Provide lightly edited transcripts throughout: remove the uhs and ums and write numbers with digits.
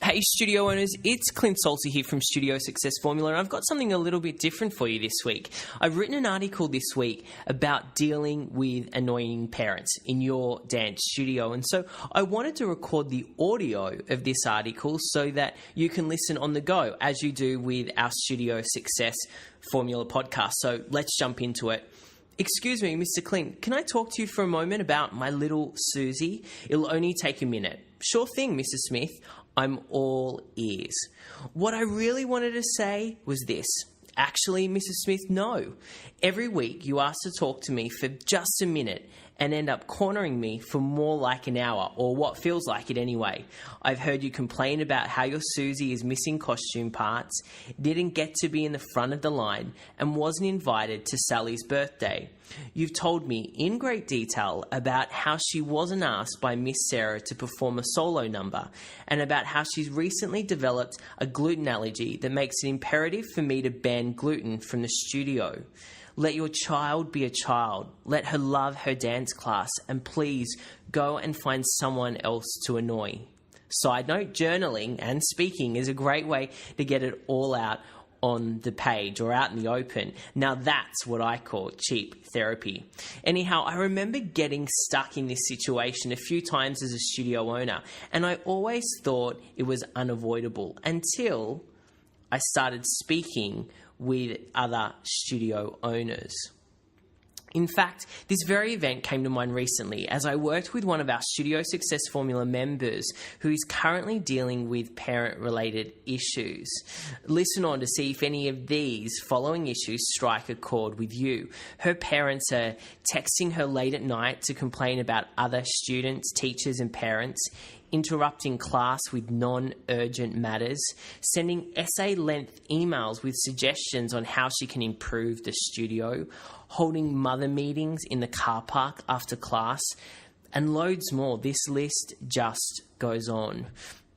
Hey studio owners, it's Clint here from Studio Success Formula, and I've got something a little bit different for you this week. I've written an article this week about dealing with annoying parents in your dance studio, and so I wanted to record the audio of this article so that you can listen on the go as you do with our Studio Success Formula podcast. So let's jump into it. Excuse me, Mr. Clint, can I talk to you for a moment about my little Suzie? It'll only take a minute. Sure thing, Mrs. Smith. I'm all ears. What I really wanted to say was this. Actually, Mrs. Smith, no. Every week you ask to talk to me for just a minute and end up cornering me for more like an hour, or what feels like it anyway. I've heard you complain about how your Suzie is missing costume parts, didn't get to be in the front of the line, and wasn't invited to Sally's birthday. You've told me in great detail about how she wasn't asked by Miss Sarah to perform a solo number, and about how she's recently developed a gluten allergy that makes it imperative for me to ban gluten from the studio. Let your child be a child. Let her love her dance class, and please go and find someone else to annoy. Side note, journaling and speaking is a great way to get it all out on the page or out in the open. Now that's what I call cheap therapy. Anyhow, I remember getting stuck in this situation a few times as a studio owner, and I always thought it was unavoidable until I started speaking with other studio owners. In fact, this very event came to mind recently as I worked with one of our Studio Success Formula members who is currently dealing with parent-related issues. Listen on to see if any of these following issues strike a chord with you. Her parents are texting her late at night to complain about other students, teachers and parents, interrupting class with non-urgent matters, sending essay-length emails with suggestions on how she can improve the studio, holding mother meetings in the car park after class, and loads more. This list just goes on.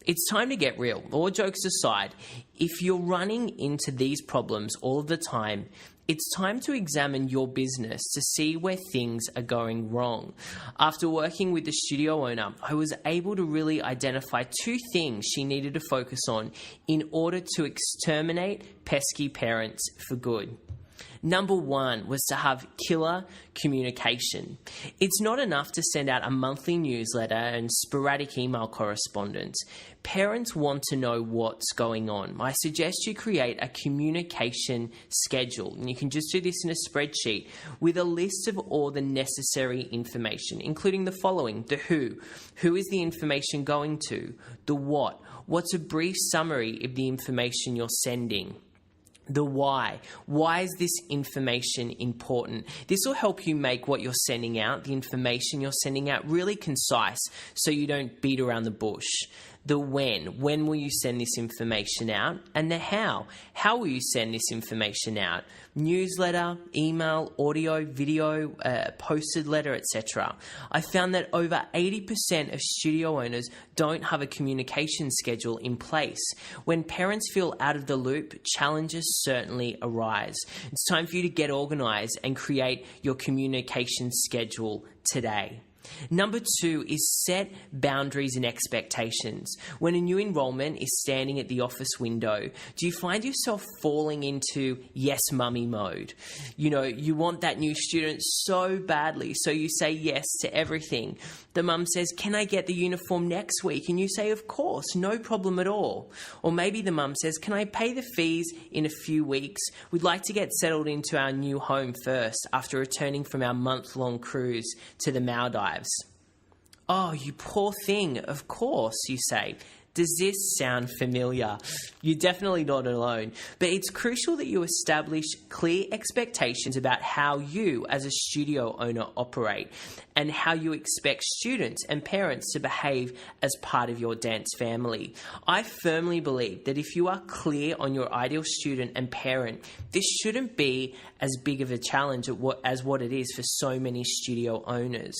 It's time to get real. All jokes aside, if you're running into these problems all of the time, it's time to examine your business to see where things are going wrong. After working with the studio owner, I was able to really identify two things she needed to focus on in order to exterminate pesky parents for good. Number one was to have killer communication. It's not enough to send out a monthly newsletter and sporadic email correspondence. Parents want to know what's going on. I suggest you create a communication schedule, and you can just do this in a spreadsheet with a list of all the necessary information, including the following: the who is the information going to, the what's a brief summary of the information you're sending, the why is this information important? This will help you make what you're sending out, the information you're sending out, really concise so you don't beat around the bush. The when will you send this information out? And the how will you send this information out? Newsletter, email, audio, video, posted letter, etc. I found that over 80% of studio owners don't have a communication schedule in place. When parents feel out of the loop, challenges certainly arise. It's time for you to get organized and create your communication schedule today. Number two is set boundaries and expectations. When a new enrollment is standing at the office window, do you find yourself falling into yes mummy mode? You know, you want that new student so badly, so you say yes to everything. The mum says, "Can I get the uniform next week?" And you say, "Of course, no problem at all." Or maybe the mum says, "Can I pay the fees in a few weeks? We'd like to get settled into our new home first after returning from our month-long cruise to the Maldives." "Oh, you poor thing, of course," you say. Does this sound familiar? You're definitely not alone, but it's crucial that you establish clear expectations about how you as a studio owner operate and how you expect students and parents to behave as part of your dance family. I firmly believe that if you are clear on your ideal student and parent, this shouldn't be as big of a challenge as what it is for so many studio owners.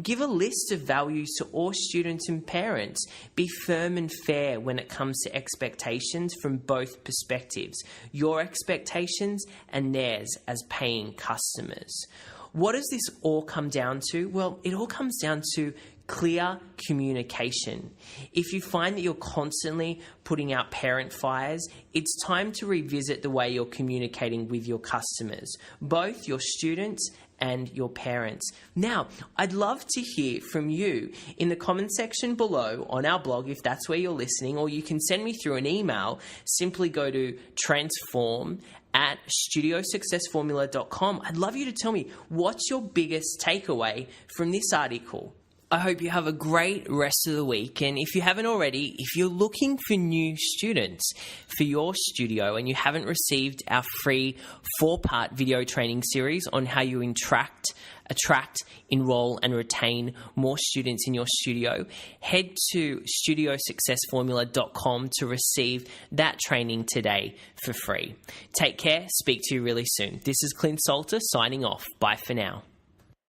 Give a list of values to all students and parents. Be firm and fair when it comes to expectations from both perspectives, your expectations and theirs as paying customers. What does this all come down to? Well, it all comes down to clear communication. If you find that you're constantly putting out parent fires, it's time to revisit the way you're communicating with your customers, both your students and your parents. Now, I'd love to hear from you in the comment section below on our blog if that's where you're listening, or you can send me through an email. Simply go to transform@studiosuccessformula.com. I'd love you to tell me what's your biggest takeaway from this article. I hope you have a great rest of the week. And if you haven't already, if you're looking for new students for your studio and you haven't received our free 4-part video training series on how you attract, enroll, and retain more students in your studio, head to studiosuccessformula.com to receive that training today for free. Take care. Speak to you really soon. This is Clint Salter signing off. Bye for now.